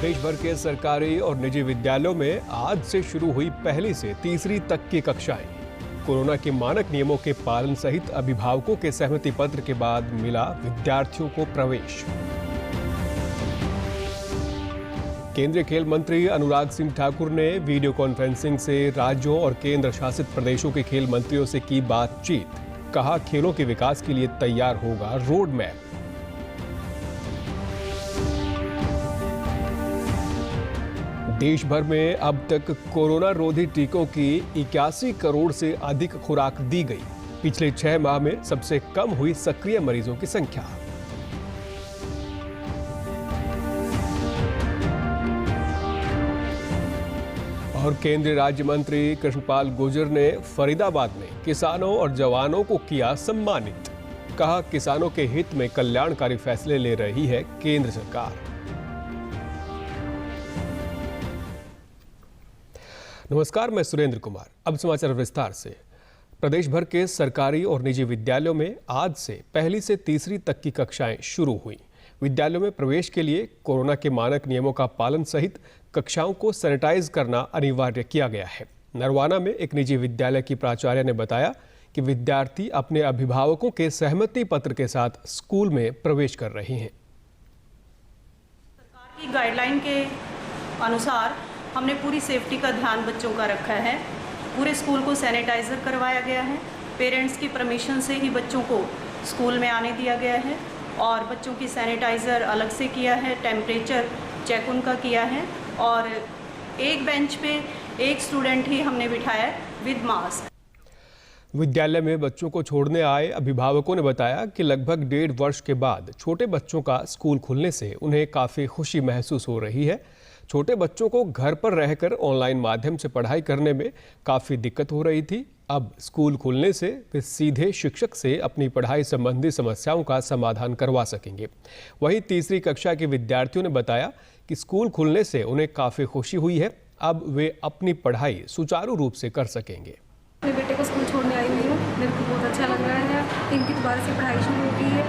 देश भर के सरकारी और निजी विद्यालयों में आज से शुरू हुई पहली से तीसरी तक की कक्षाएं। कोरोना के मानक नियमों के पालन सहित अभिभावकों के सहमति पत्र के बाद मिला विद्यार्थियों को प्रवेश। केंद्रीय खेल मंत्री अनुराग सिंह ठाकुर ने वीडियो कॉन्फ्रेंसिंग से राज्यों और केंद्र शासित प्रदेशों के खेल मंत्रियों से की बातचीत। कहा, खेलों के विकास के लिए तैयार होगा रोड मैप। देश भर में अब तक कोरोना रोधी टीकों की 81 करोड़ से अधिक खुराक दी गई। पिछले 6 माह में सबसे कम हुई सक्रिय मरीजों की संख्या। और केंद्रीय राज्य मंत्री कृष्णपाल गुर्जर ने फरीदाबाद में किसानों और जवानों को किया सम्मानित। कहा, किसानों के हित में कल्याणकारी फैसले ले रही है केंद्र सरकार। नमस्कार, मैं सुरेंद्र कुमार। अब समाचार विस्तार से। प्रदेश भर के सरकारी और निजी विद्यालयों में आज से पहली से तीसरी तक की कक्षाएं शुरू हुई। विद्यालयों में प्रवेश के लिए कोरोना के मानक नियमों का पालन सहित कक्षाओं को सैनिटाइज करना अनिवार्य किया गया है। नरवाना में एक निजी विद्यालय की प्राचार्य ने बताया कि विद्यार्थी अपने अभिभावकों के सहमति पत्र के साथ स्कूल में प्रवेश कर रहे हैं। सरकार की गाइडलाइन के अनुसार हमने पूरी सेफ्टी का ध्यान बच्चों का रखा है। पूरे स्कूल को सैनिटाइज़र करवाया गया है। पेरेंट्स की परमिशन से ही बच्चों को स्कूल में आने दिया गया है और बच्चों की सैनिटाइज़र अलग से किया है, टेम्परेचर चेक उनका किया है और एक बेंच पे एक स्टूडेंट ही हमने बिठाया है विद मास्क। विद्यालय में बच्चों को छोड़ने आए अभिभावकों ने बताया कि लगभग 1.5 वर्ष के बाद छोटे बच्चों का स्कूल खुलने से उन्हें काफ़ी खुशी महसूस हो रही है। छोटे बच्चों को घर पर रहकर ऑनलाइन माध्यम से पढ़ाई करने में काफ़ी दिक्कत हो रही थी। अब स्कूल खुलने से वे सीधे शिक्षक से अपनी पढ़ाई संबंधी समस्याओं का समाधान करवा सकेंगे। वहीं तीसरी कक्षा के विद्यार्थियों ने बताया कि स्कूल खुलने से उन्हें काफ़ी खुशी हुई है। अब वे अपनी पढ़ाई सुचारू रूप से कर सकेंगे। अपने बेटे को स्कूल छोड़ने आई हुई हूँ, मेरे को बहुत अच्छा लग रहा है। इनकी दोबारा से पढ़ाई शुरू हो गई है।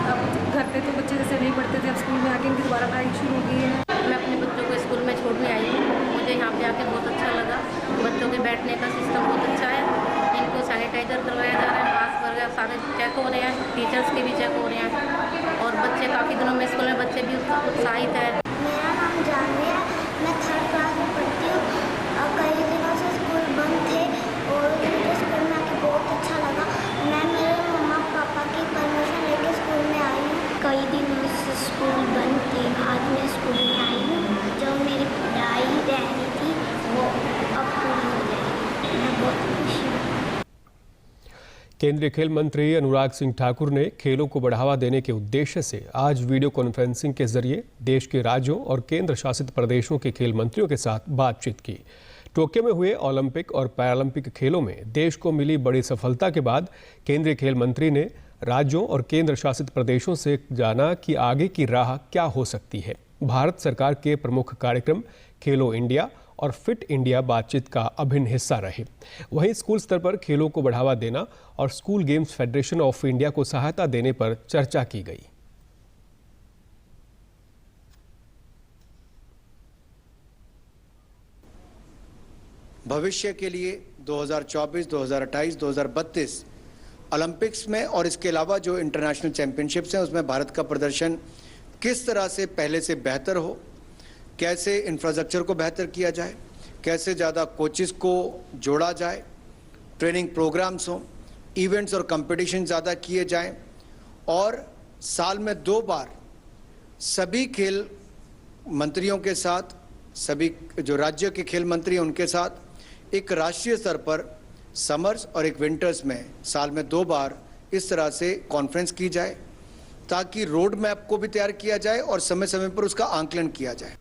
अब घर पे तो बच्चे जैसे नहीं पढ़ते थे, अब स्कूल में आके इनकी दोबारा पढ़ाई शुरू हो गई है। मैं अपने बच्चों को स्कूल में छोड़ने आई हूँ। मुझे यहाँ पे आके बहुत अच्छा लगा। बच्चों के बैठने का सिस्टम बहुत अच्छा है। इनको सैनिटाइजर करवाया जा रहा है, मास्क वगैरह सारे चेक हो रहे हैं, टीचर्स के भी चेक हो रहे हैं और बच्चे काफ़ी दिनों में स्कूल में बच्चे भी उत्साहित है। मेरा नाम जानवी है, मैं 3rd क्लास में पढ़ती हूँ और कई दिनों से स्कूल बंद थे और मुझे स्कूल में आके बहुत अच्छा लगा। मैं मेरे मम्मा पापा की परमिशन लेके स्कूल में आई हूँ। कई दिनों से स्कूल बंद थे, आज मैं स्कूल में आई हूँ। जो मेरी पढ़ाई रह रही थी वो अब पूरी हो गई। मैं बहुत खुश हूँ। केंद्रीय खेल मंत्री अनुराग सिंह ठाकुर ने खेलों को बढ़ावा देने के उद्देश्य से आज वीडियो कॉन्फ्रेंसिंग के जरिए देश के राज्यों और केंद्र शासित प्रदेशों के खेल मंत्रियों के साथ बातचीत की। टोक्यो में हुए ओलंपिक और पैरालंपिक खेलों में देश को मिली बड़ी सफलता के बाद केंद्रीय खेल मंत्री ने राज्यों और केंद्र शासित प्रदेशों से जाना कि आगे की राह क्या हो सकती है। भारत सरकार के प्रमुख कार्यक्रम खेलो इंडिया और फिट इंडिया बातचीत का अभिन्न हिस्सा रहे। वहीं स्कूल स्तर पर खेलों को बढ़ावा देना और school games federation of India को सहायता देने पर चर्चा की गई। भविष्य के लिए 2024, 2028, 2032 ओलंपिक्स में और इसके अलावा जो इंटरनेशनल चैंपियनशिप्स हैं उसमें भारत का प्रदर्शन किस तरह से पहले से बेहतर हो, कैसे इंफ्रास्ट्रक्चर को बेहतर किया जाए, कैसे ज़्यादा कोचेस को जोड़ा जाए, ट्रेनिंग प्रोग्राम्स हों, इवेंट्स और कंपटीशन ज़्यादा किए जाएं और साल में 2 बार सभी खेल मंत्रियों के साथ, सभी जो राज्य के खेल मंत्री हैं उनके साथ एक राष्ट्रीय स्तर पर समर्स और एक विंटर्स में साल में 2 बार इस तरह से कॉन्फ्रेंस की जाए ताकि रोड मैप को भी तैयार किया जाए और समय समय पर उसका आंकलन किया जाए।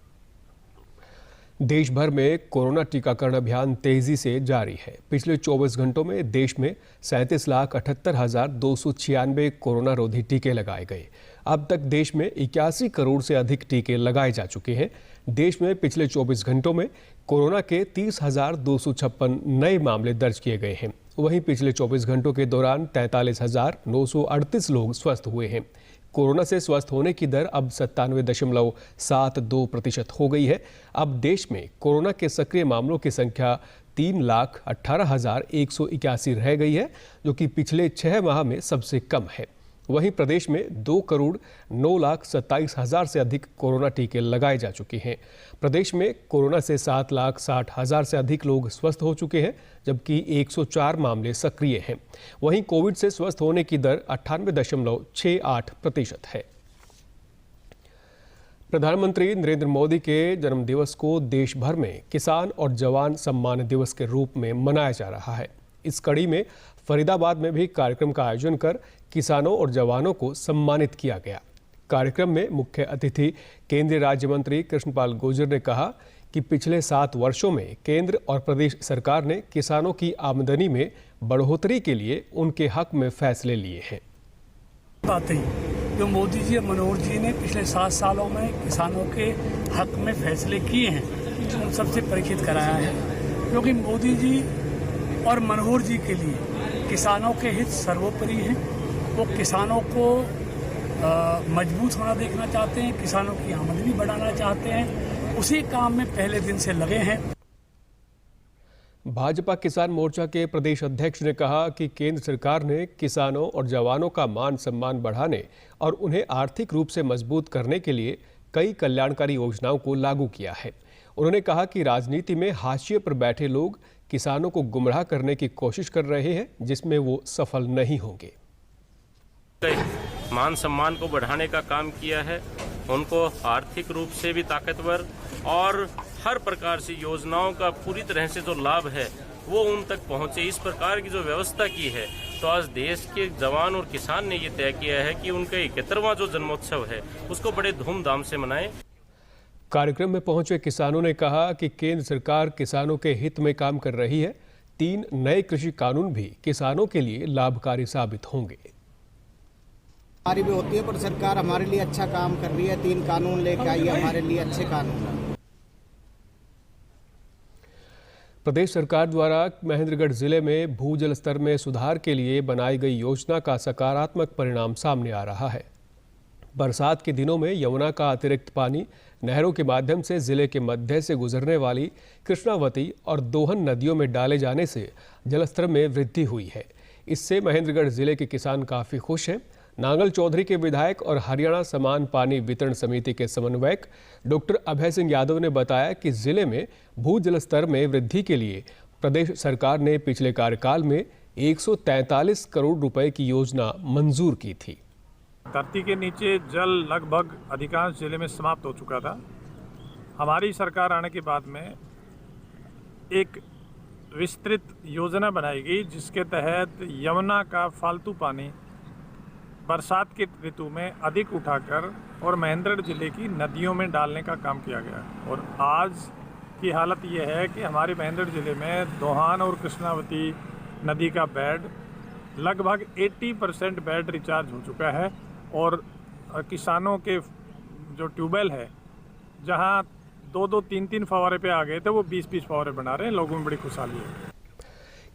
देश भर में कोरोना टीकाकरण अभियान तेजी से जारी है। पिछले 24 घंटों में देश में 37,78,296 कोरोना रोधी टीके लगाए गए। अब तक देश में 81 करोड़ से अधिक टीके लगाए जा चुके हैं। देश में पिछले 24 घंटों में कोरोना के 30,256 नए मामले दर्ज किए गए हैं। वहीं पिछले 24 घंटों के दौरान 43,938 लोग स्वस्थ हुए हैं। कोरोना से स्वस्थ होने की दर अब 97.72% हो गई है। अब देश में कोरोना के सक्रिय मामलों की संख्या 3,18,181 रह गई है, जो कि पिछले 6 माह में सबसे कम है। वहीं प्रदेश में 2,09,27,000 से अधिक कोरोना टीके लगाए जा चुके हैं। प्रदेश में कोरोना से 7,60,000 से अधिक लोग स्वस्थ हो चुके हैं, जबकि 104 मामले सक्रिय हैं। वहीं कोविड से स्वस्थ होने की दर 98.68% है। प्रधानमंत्री नरेंद्र मोदी के जन्मदिवस को देश भर में किसान और जवान सम्मान दिवस के रूप में मनाया जा रहा है। इस कड़ी में फरीदाबाद में भी कार्यक्रम का आयोजन कर किसानों और जवानों को सम्मानित किया गया। कार्यक्रम में मुख्य अतिथि केंद्रीय राज्य मंत्री कृष्णपाल गुर्जर ने कहा कि पिछले 7 वर्षों में केंद्र और प्रदेश सरकार ने किसानों की आमदनी में बढ़ोतरी के लिए उनके हक में फैसले लिए हैं। जो मोदी जी और मनोहर जी ने पिछले 7 सालों में किसानों के हक में फैसले किए हैं, उन सबसे परिचित कराया है। क्योंकि मोदी जी और मनोहर जी के लिए किसानों के हित सर्वोपरि हैं। वो किसानों को मजबूत होना देखना चाहते हैं, किसानों की आमदनी बढ़ाना चाहते हैं, उसी काम में पहले दिन से लगे हैं। भाजपा किसान मोर्चा के प्रदेश अध्यक्ष ने कहा कि केंद्र सरकार ने किसानों और जवानों का मान सम्मान बढ़ाने और उन्हें आर्थिक रूप से मजबूत करने के लिए कई कल्याणकारी योजनाओं को लागू किया है। उन्होंने कहा कि राजनीति में हाशिए पर बैठे लोग किसानों को गुमराह करने की कोशिश कर रहे हैं, जिसमें वो सफल नहीं होंगे। मान सम्मान को बढ़ाने का काम किया है, उनको आर्थिक रूप से भी ताकतवर और हर प्रकार से योजनाओं का पूरी तरह से जो लाभ है वो उन तक पहुंचे, इस प्रकार की जो व्यवस्था की है। तो आज देश के जवान और किसान ने ये तय किया है कि उनका 71वां जो जन्मोत्सव है उसको बड़े धूमधाम से मनाएं। कार्यक्रम में पहुंचे किसानों ने कहा कि केंद्र सरकार किसानों के हित में काम कर रही है। 3 नए कृषि कानून भी किसानों के लिए लाभकारी साबित होंगे। हमारी भी होती है, पर सरकार हमारे लिए अच्छा काम कर रही है। 3 कानून लेके आई है, हमारे लिए अच्छे कानून हैं। प्रदेश सरकार द्वारा महेंद्रगढ़ जिले में भूजल स्तर में सुधार के लिए बनाई गई योजना का सकारात्मक परिणाम सामने आ रहा है। बरसात के दिनों में यमुना का अतिरिक्त पानी नहरों के माध्यम से जिले के मध्य से गुजरने वाली कृष्णावती और दोहन नदियों में डाले जाने से जलस्तर में वृद्धि हुई है। इससे महेंद्रगढ़ जिले के किसान काफ़ी खुश हैं। नांगल चौधरी के विधायक और हरियाणा समान पानी वितरण समिति के समन्वयक डॉक्टर अभय सिंह यादव ने बताया कि जिले में भूजल स्तर में वृद्धि के लिए प्रदेश सरकार ने पिछले कार्यकाल में 143 करोड़ रुपए की योजना मंजूर की थी। धरती के नीचे जल लगभग अधिकांश जिले में समाप्त हो चुका था। हमारी सरकार आने के बाद में एक विस्तृत योजना बनाई गई, जिसके तहत यमुना का फालतू पानी बरसात के ऋतु में अधिक उठाकर और महेंद्रगढ़ जिले की नदियों में डालने का काम किया गया। और आज की हालत यह है कि हमारे महेंद्रगढ़ जिले में दोहान और कृष्णावती नदी का बेड लगभग 80% बेड रिचार्ज हो चुका है। और किसानों के जो ट्यूबवेल है, जहां 2-2, 3-3 फव्वारे पे आ गए थे, वो 20-20 फव्वारे बना रहे हैं। लोगों में बड़ी खुशहाली है।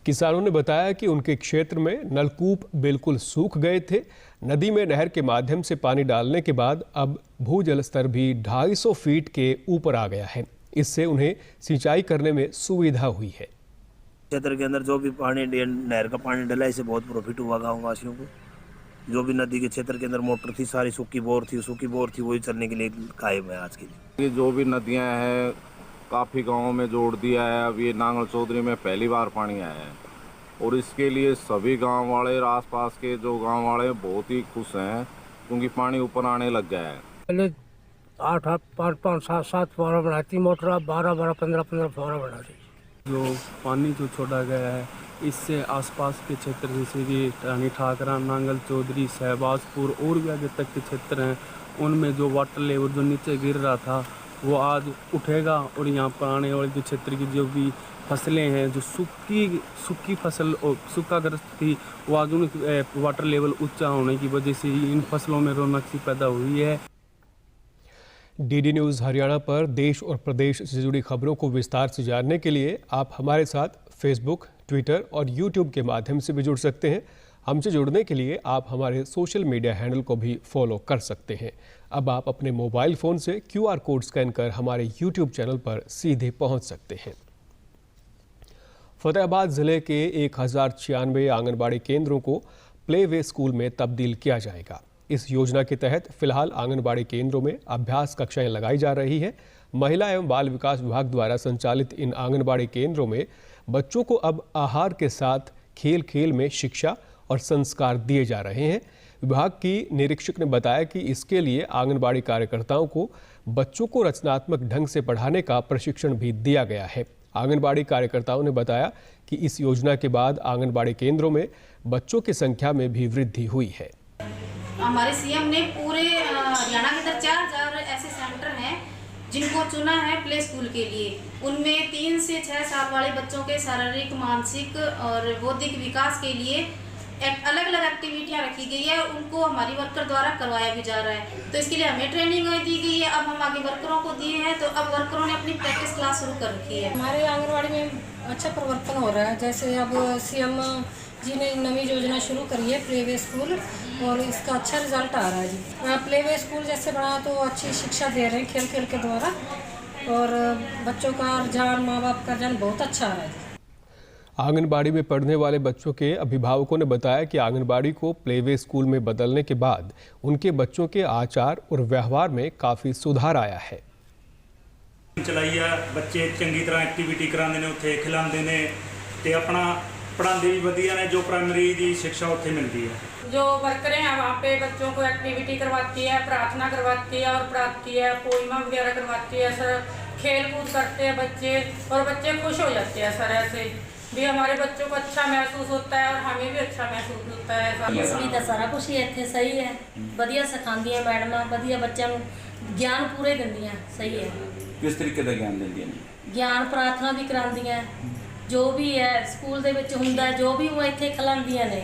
किसानों ने बताया कि उनके क्षेत्र में नलकूप बिल्कुल सूख गए थे। नदी में नहर के माध्यम से पानी डालने के बाद अब भूजल स्तर भी 250 फीट के ऊपर आ गया है। इससे उन्हें सिंचाई करने में सुविधा हुई है। क्षेत्र के अंदर जो भी पानी नहर का पानी डला, इससे बहुत प्रॉफिट हुआ गाँव वासियों को। जो भी नदी के क्षेत्र के अंदर मोटर थी, सारी सूखी बोर थी, वही चलने के लिए कायम है आज के लिए। जो भी नदियाँ हैं काफ़ी गाँवों में जोड़ दिया है। अब ये नांगल चौधरी में पहली बार पानी आया है और इसके लिए सभी गांव वाले, आसपास के जो गांव वाले बहुत ही खुश हैं, क्योंकि पानी ऊपर आने लग गया है। पहले 8-8, 5-5, 7-7 फव्वारा बनाती मोटर, अब 12-12, 15-15 फव्वारा बनाती। जो पानी जो छोड़ा गया है, इससे आसपास के क्षेत्र जैसे कि रानी ठाकरा, नांगल चौधरी, शहबाजपुर और भी आगे तक के क्षेत्र हैं, उनमें जो वाटर लेवल जो नीचे गिर रहा था वो आज उठेगा। और यहाँ पर आने वाले जो क्षेत्र की जो भी फसलें हैं, जो सूखी फसल और सूखाग्रस्त थी, वो आज उनकी वाटर लेवल ऊंचा होने की वजह से इन फसलों में रौनक सी पैदा हुई है। डीडी न्यूज़ हरियाणा पर देश और प्रदेश से जुड़ी खबरों को विस्तार से जानने के लिए आप हमारे साथ फेसबुक, ट्विटर और यूट्यूब के माध्यम से भी जुड़ सकते हैं। हमसे जुड़ने के लिए आप हमारे सोशल मीडिया हैंडल को भी फॉलो कर सकते हैं। अब आप अपने मोबाइल फ़ोन से QR कोड स्कैन कर हमारे YouTube चैनल पर सीधे पहुंच सकते हैं। फतेहाबाद जिले के 1096 आंगनबाड़ी केंद्रों को प्ले वे स्कूल में तब्दील किया जाएगा। इस योजना के तहत फिलहाल आंगनबाड़ी केंद्रों में अभ्यास कक्षाएं लगाई जा रही है। महिला एवं बाल विकास विभाग द्वारा संचालित इन आंगनबाड़ी केंद्रों में बच्चों को अब आहार के साथ खेल खेल में शिक्षा और संस्कार दिए जा रहे हैं। विभाग की निरीक्षक ने बताया कि इसके लिए आंगनबाड़ी कार्यकर्ताओं को बच्चों को रचनात्मक ढंग से पढ़ाने का प्रशिक्षण भी दिया गया है। आंगनबाड़ी कार्यकर्ताओं ने बताया कि इस योजना के बाद आंगनबाड़ी केंद्रों में बच्चों की संख्या में भी वृद्धि हुई है। हमारे सीएम ने पूरे हरियाणा के अंदर 4000 ऐसे सेंटर हैं जिनको चुना है प्ले स्कूल के लिए। उनमें 3 से 6 साल वाले बच्चों के शारीरिक, मानसिक और बौद्धिक विकास के लिए अलग अलग एक्टिविटियां रखी गई है। उनको हमारी वर्कर द्वारा करवाया भी जा रहा है। तो इसके लिए हमें ट्रेनिंग दी गई है। अब हम आगे वर्करों को दिए हैं, तो अब वर्करों ने अपनी प्रैक्टिस क्लास शुरू कर रखी है। हमारे आंगनबाड़ी में अच्छा परिवर्तन हो रहा है। जैसे अब सीएम जी ने नई योजना शुरू करी है प्ले वे स्कूल, और इसका अच्छा रिजल्ट आ रहा है जी। प्ले वे स्कूल जैसे बना तो अच्छी शिक्षा दे रहे हैं खेल खेल के द्वारा, और बच्चों का रुझान, माँ बाप का रुझान बहुत अच्छा आ रहा है। आंगनबाड़ी में पढ़ने वाले बच्चों के अभिभावकों ने बताया कि आंगनबाड़ी को प्ले वे स्कूल में बदलने के बाद उनके बच्चों के आचार और व्यवहार में काफ़ी सुधार आया है। चलाई है, बच्चे चंगी तरह एक्टिविटी कराते हैं, उत्थे खिलाते हैं ते अपना पढ़ाते भी वधिया ने। जो प्राइमरी की शिक्षा उत्थे मिलती है। जो वर्करें हैं वहाँ पे बच्चों को एक्टिविटी करवाती है, प्रार्थना करवाती है और पढ़ाती है, पोइमा वगैरह करवाती है सर। खेल कूद करते हैं बच्चे और बच्चे खुश हो जाते हैं सर। ऐसे भी हमारे बच्चों को अच्छा महसूस होता है और हमें भी अच्छा महसूस होता है। सुविधा सारा कुछ ही इत्थे सही है, वधिया सिखांदियां मैडमां, वधिया बच्चों को ज्ञान पूरे दिंदियां। सही है। किस तरीके का ज्ञान दिंदियां? ज्ञान प्रार्थना भी करांदियां, जो भी है स्कूल दे विच हुंदा है, जो भी वो इत्थे खिलांदियां ने।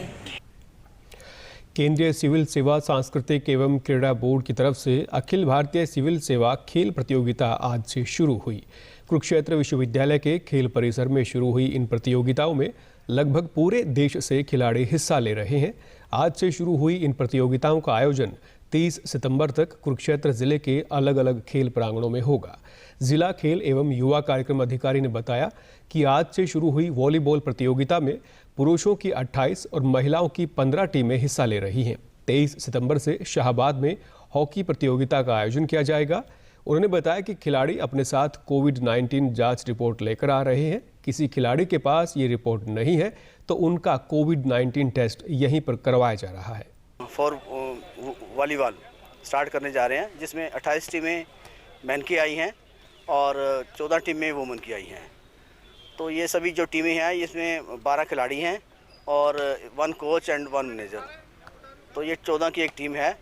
केंद्रीय सिविल सेवा सांस्कृतिक एवं क्रीड़ा बोर्ड की तरफ से अखिल भारतीय सिविल सेवा खेल प्रतियोगिता आज से शुरू हुई। कुरुक्षेत्र विश्वविद्यालय के खेल परिसर में शुरू हुई इन प्रतियोगिताओं में लगभग पूरे देश से खिलाड़ी हिस्सा ले रहे हैं। आज से शुरू हुई इन प्रतियोगिताओं का आयोजन 30 सितंबर तक कुरुक्षेत्र जिले के अलग अलग खेल प्रांगणों में होगा। जिला खेल एवं युवा कार्यक्रम अधिकारी ने बताया कि आज से शुरू हुई वॉलीबॉल प्रतियोगिता में पुरुषों की 28 और महिलाओं की 15 टीमें हिस्सा ले रही हैं। 23 सितंबर से शाहबाद में हॉकी प्रतियोगिता का आयोजन किया जाएगा। उन्होंने बताया कि खिलाड़ी अपने साथ कोविड-19 जांच रिपोर्ट लेकर आ रहे हैं। किसी खिलाड़ी के पास ये रिपोर्ट नहीं है तो उनका कोविड-19 टेस्ट यहीं पर करवाया जा रहा है। फॉर वॉलीबॉल स्टार्ट करने जा रहे हैं, जिसमें 28 टीमें मैन की आई हैं और 14 टीमें वुमेन की आई हैं। तो ये सभी जो टीमें हैं इसमें 12 खिलाड़ी हैं और 1 कोच एंड 1 मैनेजर। तो ये 14 की एक टीम है।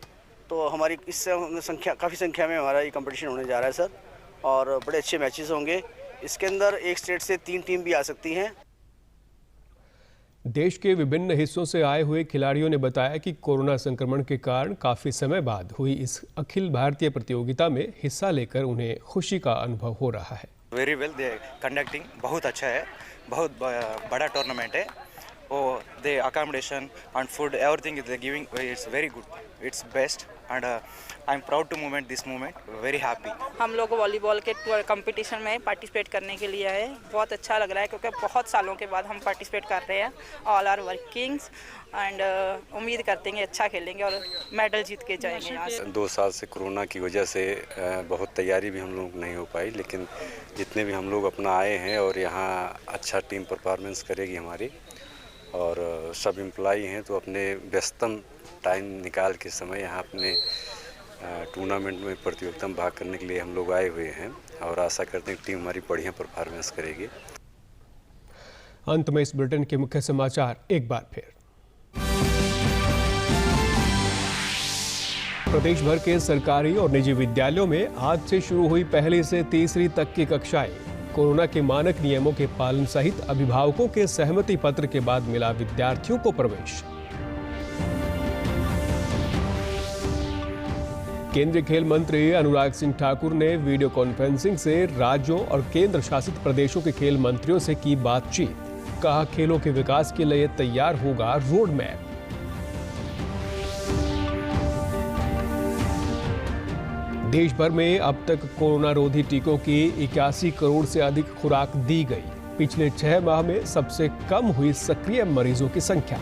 तो हमारी इससे संख्या काफ़ी संख्या में हमारा ये कंपटीशन होने जा रहा है सर, और बड़े अच्छे मैचेस होंगे। इसके अंदर एक स्टेट से 3 टीम भी आ सकती हैं। देश के विभिन्न हिस्सों से आए हुए खिलाड़ियों ने बताया कि कोरोना संक्रमण के कारण काफ़ी समय बाद हुई इस अखिल भारतीय प्रतियोगिता में हिस्सा लेकर उन्हें खुशी का अनुभव हो रहा है। वेरी वेल, दे कंडक्टिंग बहुत अच्छा है, बहुत बड़ा टूर्नामेंट है। वो they accommodation and food everything they giving, it's very good, it's best and I am proud to movement this movement, very happy. हम लोग वॉलीबॉल के कंपटीशन में पार्टिसिपेट करने के लिए आए। बहुत अच्छा लग रहा है क्योंकि बहुत सालों के बाद हम पार्टिसिपेट कर रहे हैं। ऑल आर वर्किंग्स एंड उम्मीद करते हैं अच्छा खेलेंगे और मेडल जीत के जाएंगे यहाँ से। 2 साल से कोरोना की वजह से बहुत तैयारी भी हम लोग नहीं हो पाई, लेकिन जितने भी हम लोग अपना आए हैं और यहाँ अच्छा टीम परफॉर्मेंस करेगी हमारी, और सब एम्प्लॉई हैं तो अपने व्यस्तम टाइम निकाल के समय यहाँ अपने टूर्नामेंट में प्रतियोगिता में भाग करने के लिए हम लोग आए हुए हैं, और आशा करते हैं टीम हमारी बढ़िया परफॉर्मेंस करेगी। अंत में इस बुलेटिन के मुख्य समाचार एक बार फिर। प्रदेश भर के सरकारी और निजी विद्यालयों में आज से शुरू हुई पहली से तीसरी तक की कक्षाएं। कोरोना के मानक नियमों के पालन सहित अभिभावकों के सहमति पत्र के बाद मिला विद्यार्थियों को प्रवेश। केंद्रीय खेल मंत्री अनुराग सिंह ठाकुर ने वीडियो कॉन्फ्रेंसिंग से राज्यों और केंद्र शासित प्रदेशों के खेल मंत्रियों से की बातचीत। कहा, खेलों के विकास के लिए तैयार होगा रोड मैप। देश भर में अब तक कोरोना रोधी टीकों की 81 करोड़ से अधिक खुराक दी गई। पिछले 6 माह में सबसे कम हुई सक्रिय मरीजों की संख्या।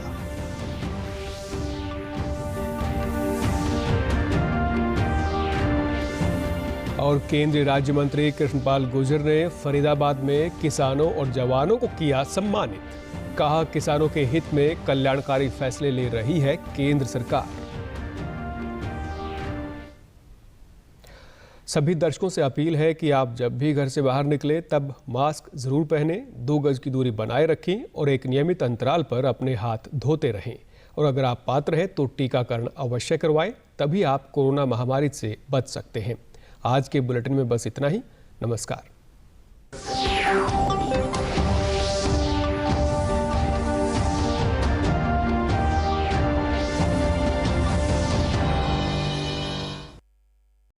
और केंद्रीय राज्य मंत्री कृष्णपाल गुर्जर ने फरीदाबाद में किसानों और जवानों को किया सम्मानित। कहा, किसानों के हित में कल्याणकारी फैसले ले रही है केंद्र सरकार। सभी दर्शकों से अपील है कि आप जब भी घर से बाहर निकले तब मास्क जरूर पहनें, 2 गज की दूरी बनाए रखें और एक नियमित अंतराल पर अपने हाथ धोते रहें। और अगर आप पात्र हैं तो टीकाकरण अवश्य करवाएं, तभी आप कोरोना महामारी से बच सकते हैं। आज के बुलेटिन में बस इतना ही। नमस्कार।